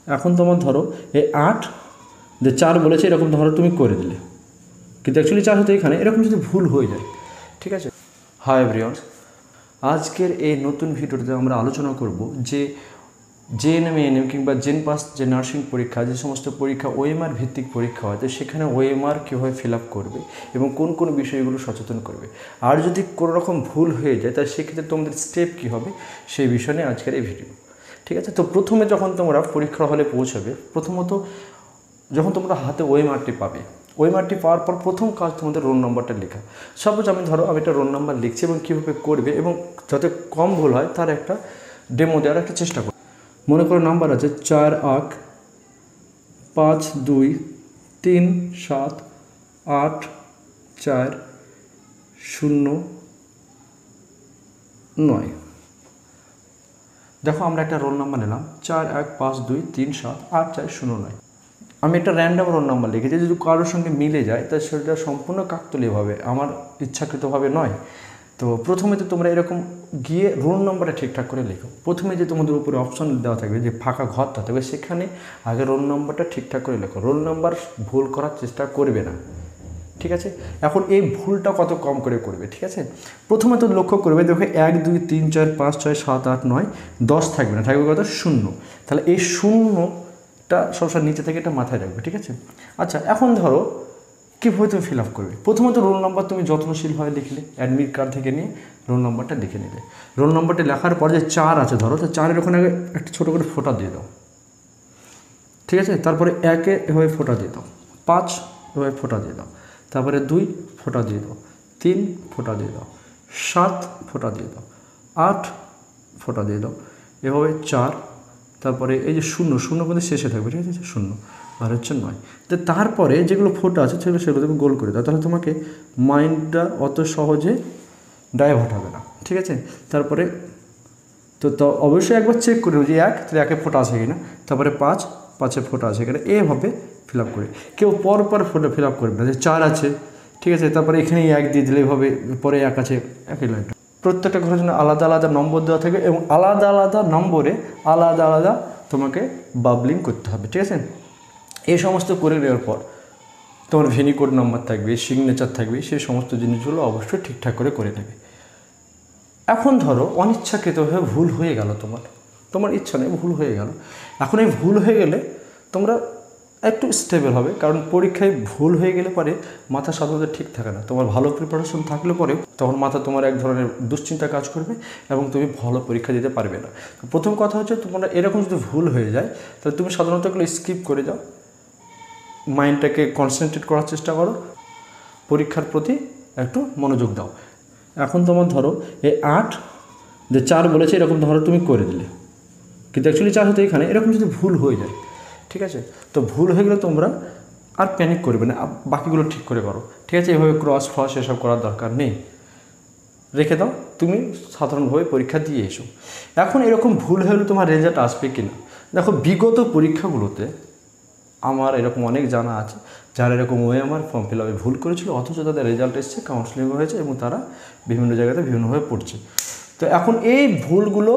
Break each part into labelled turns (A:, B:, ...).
A: এখন তোমার ধরো এই 8 যে 4 বলেছে এরকম ধরো তুমি করে দিলে, কিন্তু অ্যাকচুয়ালি 4 হতো এখানে, এরকম যদি ভুল হয়ে যায়, ঠিক আছে। হাই এভরিওয়ান, আজকের এই নতুন ভিডিওতে আমরা আলোচনা করব যে জেএনএম এএনএম কিংবা জেন পাস যে নার্সিং পরীক্ষা, যে সমস্ত পরীক্ষা ওএমআর ভিত্তিক পরীক্ষা হয়, তো সেখানে ওএমআর কীভাবে ফিল আপ করবে এবং কোন কোন বিষয়গুলো সচেতন করবে, আর যদি কোনো রকম ভুল হয়ে যায় তাহলে সেক্ষেত্রে তোমাদের স্টেপ কী হবে সেই বিষয় নিয়ে আজকের এই ভিডিও, ঠিক আছে। তো প্রথমে যখন তোমরা পরীক্ষা হলে পৌঁছাবে, প্রথমত যখন তোমরা হাতে ওএমআরটি পাবে, ওএমআরটি পাওয়ার পর প্রথম কাজ তোমাদের রোল নম্বরটা লেখা। সাপোজ আমি একটা রোল নাম্বার লিখছি এবং কীভাবে করবে এবং যাতে কম ভুল হয় তার একটা ডেমো দেওয়ার একটা চেষ্টা করো। মনে করো নাম্বার আছে 4152378409। দেখো আমরা একটা রোল নাম্বার নিলাম 4152378409। আমি একটা র্যান্ডম রোল নাম্বার লিখেছি, যদি কারোর সঙ্গে মিলে যায় তা সেটা সম্পূর্ণ কাকতালীয়ভাবে, আমার ইচ্ছাকৃতভাবে নয়। তো প্রথমে তো তোমরা এরকম গিয়ে রোল নাম্বারটা ঠিকঠাক করে লেখো। প্রথমে যে তোমাদের উপরে অপশন দেওয়া থাকবে যে ফাঁকা ঘরটা থাকবে, সেখানে আগে রোল নাম্বারটা ঠিকঠাক করে লেখো। রোল নাম্বার ভুল করার চেষ্টা করবে না, ঠিক আছে। এখন এই ভুলটা কত কম করে করবে, ঠিক আছে। প্রথমে তো লক্ষ্য করবে, দেখো 1 2 3 4 5 6 7 8 9 10 থাকবে না, থাকবে কত 0। তাহলে এই 0টা সবসময় নিচে থেকে এটা মাথায় রাখবে, ঠিক আছে। আচ্ছা, এখন ধরো কীভাবে তুমি ফিল আপ করবে। প্রথমত রোল নাম্বার তুমি যত্নশীলভাবে লিখলে, অ্যাডমিট কার্ড থেকে নিয়ে রোল নাম্বারটা লিখে নিলে। রোল নাম্বারটা লেখার পর যে 4 আছে ধরো, তো 4-এর ওখানে একটা ছোটো করে ফোঁটা দিয়ে দাও, ঠিক আছে। তারপরে 1-এ এভাবে ফোঁটা দিয়ে দাও, 5 এভাবে ফোঁটা দিয়ে দাও, তারপরে 2 ফোঁটা দিয়ে দাও, 3 ফোঁটা দিয়ে দাও, 7 ফোঁটা দিয়ে দাও, 8 ফোঁটা দিয়ে দাও, এভাবে 4, তারপরে এই যে 0 কিন্তু শেষে থাকবে, ঠিক আছে, 0 আর হচ্ছে 9। তো তারপরে যেগুলো ফোঁটা আছে সেগুলো তুমি গোল করে দাও, তাহলে তোমাকে মাইন্ডটা অত সহজে ডাইভার্ট হবে না, ঠিক আছে। তারপরে তো অবশ্যই একবার চেক করে যে 1, তাহলে 1-এ ফোঁটা আছে কিনা, তারপরে 5-এ ফোঁটা আছে কিনা, এভাবে ফিল আপ করে। কেউ পর ফোঁটা ফিল আপ করবে না, যে 4 আছে, ঠিক আছে, তারপরে এখানেই 1 দিয়ে দিলে এভাবে, পরে 1 আছে, একই লাইনটা। প্রত্যেকটা ঘরের জন্য আলাদা আলাদা নম্বর দেওয়া থাকবে এবং আলাদা আলাদা নম্বরে আলাদা আলাদা তোমাকে বাবলিং করতে হবে, ঠিক আছে। এই সমস্ত করে নেওয়ার পর তোমার ভেনি কোড নাম্বার থাকবে, সিগনেচার থাকবে, সেই সমস্ত জিনিসগুলো অবশ্যই ঠিকঠাক করে নেবে। এখন ধরো অনিচ্ছাকৃতভাবে ভুল হয়ে গেল, তোমার ইচ্ছা নেই, ভুল হয়ে গেল। এখন এই ভুল হয়ে গেলে তোমরা একটু স্টেবল হবে, কারণ পরীক্ষায় ভুল হয়ে গেলে পরে মাথা সাধারণত ঠিক থাকে না। তোমার ভালো প্রিপারেশন থাকলে পরে তখন মাথা তোমার এক ধরনের দুশ্চিন্তা কাজ করবে এবং তুমি ভালো পরীক্ষা দিতে পারবে না। প্রথম কথা হচ্ছে, তোমরা এরকম যদি ভুল হয়ে যায় তাহলে তুমি সাধারণত এগুলো স্কিপ করে যাও, মাইন্ডটাকে কনসেন্ট্রেট করার চেষ্টা করো, পরীক্ষার প্রতি একটু মনোযোগ দাও। এখন তোমার ধরো এই 8 যে 4 বলেছে এরকম ধরো তুমি করে দিলে, কিন্তু অ্যাকচুয়ালি 4 হতো এখানে, এরকম যদি ভুল হয়ে যায়, ঠিক আছে। তো ভুল হয়ে গেলে তোমরা আর প্যানিক করবে না, বাকিগুলো ঠিক করে করো, ঠিক আছে। এভাবে ক্রস ফ্রস এসব করার দরকার নেই, রেখে দাও, তুমি সাধারণভাবে পরীক্ষা দিয়ে এসো। এখন এরকম ভুল হয়ে গেলে তোমার রেজাল্ট আসবে কি না। দেখো বিগত পরীক্ষাগুলোতে আমার এরকম অনেক জানা আছে যারা এরকম ওএমআর ফর্ম ফিল আপে ভুল করেছিল, অথচ তাদের রেজাল্ট এসছে, কাউন্সিলিং হয়েছে এবং তারা বিভিন্ন জায়গাতে বিভিন্নভাবে পড়ছে। তো এখন এই ভুলগুলো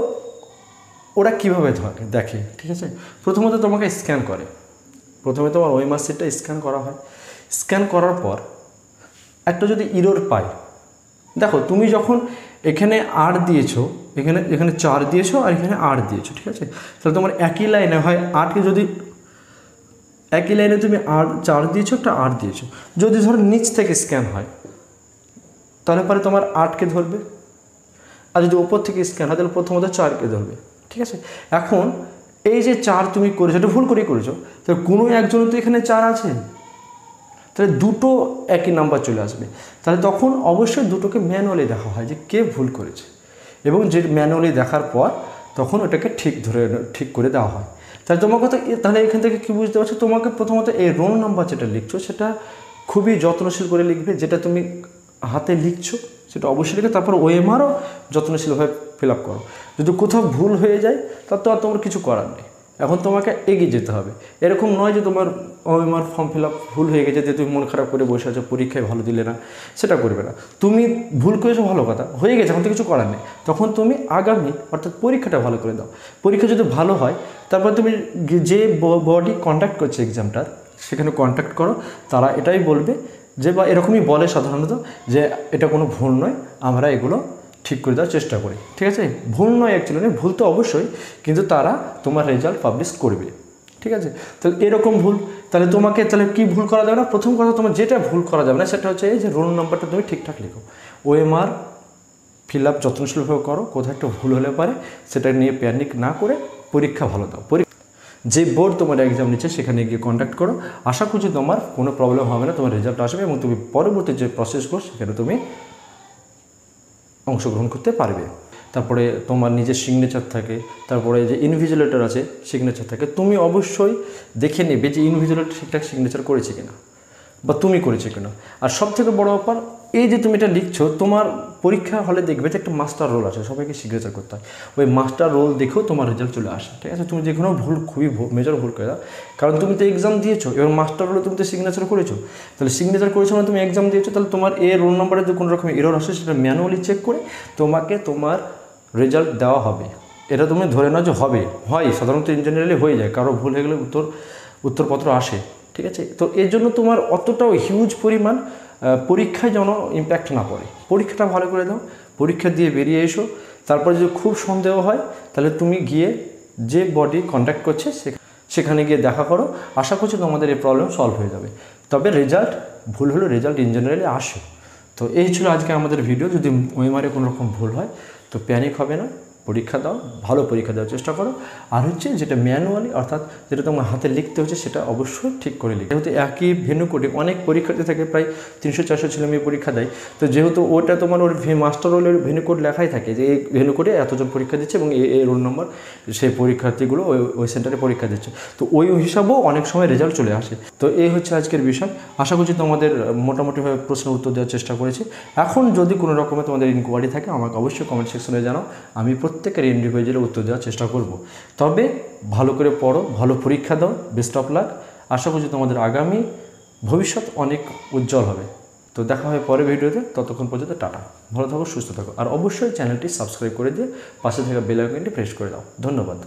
A: ওরা কীভাবে দেখে, ঠিক আছে। প্রথমত তোমাকে স্ক্যান করে, প্রথমে তোমার ওএমআর সিটটা স্ক্যান করা হয়। স্ক্যান করার পর একটা যদি ইরর পায়, দেখো তুমি যখন এখানে 8 দিয়েছো, এখানে 4 দিয়েছো আর এখানে 8 দিয়েছো, ঠিক আছে। তাহলে তোমার একই লাইনে হয় 8কে, যদি একই লাইনে তুমি 4 দিয়েছো, একটা 8 দিয়েছো, যদি ধরো নিচ থেকে স্ক্যান হয় তাহলে পরে তোমার 8কে ধরবে, আর যদি ওপর থেকে স্ক্যান হয় তাহলে প্রথমত 4কে ধরবে, ঠিক আছে। এখন এই যে 4 তুমি করেছো, এটা ভুল করেই করেছো, তাহলে কোনো একজন তো এখানে 4 আছে, তাহলে দুটো একই নাম্বার চলে আসবে। তাহলে তখন অবশ্যই দুটোকে ম্যানুয়ালি দেখা হয় যে কে ভুল করেছে, এবং যে ম্যানুয়ালি দেখার পর তখন ওটাকে ঠিক করে দেওয়া হয়। তাহলে তোমার কথা, তাহলে এখান থেকে কী বুঝতে পারছো, তোমাকে প্রথমত এই রোল নাম্বার যেটা লিখছো সেটা খুবই যত্নশীল করে লিখবে, যেটা তুমি হাতে লিখছো সেটা অবশ্যই লিখে, তারপর ওএমআরও যত্নশীলভাবে ফিল আপ করো। যদি কোথাও ভুল হয়ে যায় তার তো আর তোমার কিছু করার নেই, এখন তোমাকে এগিয়ে যেতে হবে। এরকম নয় যে তোমার ওএমআর ফর্ম ফিল আপ ভুল হয়ে গেছে যে তুমি মন খারাপ করে বসে আছো, পরীক্ষায় ভালো দিলে না, সেটা করবে না। তুমি ভুল করেছো ভালো কথা, হয়ে গেছে, এখন তো কিছু করার নেই। তখন তুমি আগামী অর্থাৎ পরীক্ষাটা ভালো করে দাও। পরীক্ষা যদি ভালো হয়, তারপর তুমি যে বডি কন্ডাক্ট করছে এক্সামটার সেখানে কন্ট্যাক্ট করো। তারা এটাই বলবে যে, বা এরকমই বলে সাধারণত, যে এটা কোনো ভুল নয়, আমরা এগুলো ঠিক করে দেওয়ার চেষ্টা করি। ঠিক আছে, ভুল নয় অ্যাকচুয়ালি, ভুল তো অবশ্যই, কিন্তু তারা তোমার রেজাল্ট পাবলিশ করবে। ঠিক আছে, তাহলে এরকম ভুল, তাহলে তোমাকে তাহলে কী ভুল করা যাবে না? প্রথম কথা, তোমার যেটা ভুল করা যাবে না সেটা হচ্ছে এই যে রোল নাম্বারটা তুমি ঠিকঠাক লিখো। ওএমআর ফিল আপ যত্নশীলভাবে করো, কোথাও একটা ভুল হলে পারে সেটা নিয়ে প্যানিক না করে পরীক্ষা ভালো দাও। যে বোর্ড তোমার এক্সাম নিচ্ছে সেখানে গিয়ে কন্ট্যাক্ট করো। আশা করছি তোমার কোনো প্রবলেম হবে না, তোমার রেজাল্ট আসবে এবং তুমি পরবর্তী যে প্রসেসগুলো সেখানে তুমি অংশগ্রহণ করতে পারবে। তারপরে তোমার নিজের সিগনেচার থাকে, তারপরে যে ইনভিজিলেটর আছে সিগনেচার থাকে। তুমি অবশ্যই দেখে নেবে যে ইনভিজিলেটর ঠিকঠাক সিগনেচার করেছে কিনা বা তুমি করেছো কিনা। আর সবথেকে বড় ব্যাপার, এই যে তুমি এটা লিখছো, তোমার পরীক্ষা হলে দেখবে যে একটা মাস্টার রোল আছে, সবাইকে সিগনেচার করতে হয়। ওই মাস্টার রোল দেখেও তোমার রেজাল্ট চলে আসে। ঠিক আছে, তুমি যে কোনো ভুল খুবই মেজর ভুল করে দাও, কারণ তুমি তো এক্সাম দিয়েছো, এবার মাস্টার রোলে তুমি তো সিগনেচার করেছো। তাহলে সিগনেচার করেছো মানে তুমি এক্সাম দিয়েছো, তাহলে তোমার এই রোল নাম্বারে যে কোনো রকম এরর আসে সেটা ম্যানুয়ালি চেক করে তোমাকে তোমার রেজাল্ট দেওয়া হবে। এটা তুমি ধরে নাও যে হবে, হয় সাধারণত ইঞ্জিনিয়ারিংয়ে হয়ে যায়, কারো ভুল হয়ে গেলে উত্তরপত্র আসে। ঠিক আছে, তো এর জন্য তোমার অতটাও হিউজ পরিমাণ পরীক্ষায় যেন ইম্প্যাক্ট না পড়ে। পরীক্ষাটা ভালো করে দাও, পরীক্ষা দিয়ে বেরিয়ে এসো। তারপরে যদি খুব সন্দেহ হয় তাহলে তুমি গিয়ে যে বডি কন্ট্যাক্ট করছে সেখানে গিয়ে দেখা করো। আশা করছি তোমাদের এই প্রবলেম সলভ হয়ে যাবে। তবে রেজাল্ট ভুল হলেও রেজাল্ট ইঞ্জিনিয়ারিংয়ে আসে। তো এই ছিল আজকে আমাদের ভিডিও। যদি ওএমআরে কোনো রকম ভুল হয় তো প্যানিক হবে না, পরীক্ষা দাও, ভালো পরীক্ষা দেওয়ার চেষ্টা করো। আর হচ্ছে যেটা ম্যানুয়ালি অর্থাৎ যেটা তোমার হাতে লিখতে হচ্ছে সেটা অবশ্যই ঠিক করে লিখতে। যেহেতু একই ভেন্যু কোডে অনেক পরীক্ষার্থী থাকে, প্রায় 300-400 ছেলে মেয়ে পরীক্ষা দেয়। তো যেহেতু ওটা তোমার ওর মাস্টার রোলের ভেন্যু কোড লেখাই থাকে যে এই ভেন্যু কোডে এতজন পরীক্ষা দিচ্ছে এবং এই রোল নম্বর সেই পরীক্ষার্থীগুলো ওই সেন্টারে পরীক্ষা দিচ্ছে, তো ওই হিসাবেও অনেক সময় রেজাল্ট চলে আসে। তো এই হচ্ছে আজকের বিষয়। আশা করছি তোমাদের মোটামুটিভাবে প্রশ্নের উত্তর দেওয়ার চেষ্টা করেছি। এখন যদি কোনো রকমের তোমাদের ইনকোয়ারি থাকে আমাকে অবশ্যই কমেন্ট সেকশনে জানাও, আমি প্রত্যেকের ইন্ডিভিজুয়ালি উত্তর দেওয়ার চেষ্টা করব। তবে ভালো করে পড়ো, ভালো পরীক্ষা দাও, বেস্ট অফ লাক। আশা করছি তোমাদের আগামী ভবিষ্যৎ অনেক উজ্জ্বল হবে। তো দেখা হয় পরের ভিডিওতে, ততক্ষণ পর্যন্ত টাটা, ভালো থাকো, সুস্থ থাকো। আর অবশ্যই চ্যানেলটি সাবস্ক্রাইব করে দিয়ে পাশে থাকা বেল আইকনটি প্রেস করে দাও। ধন্যবাদ।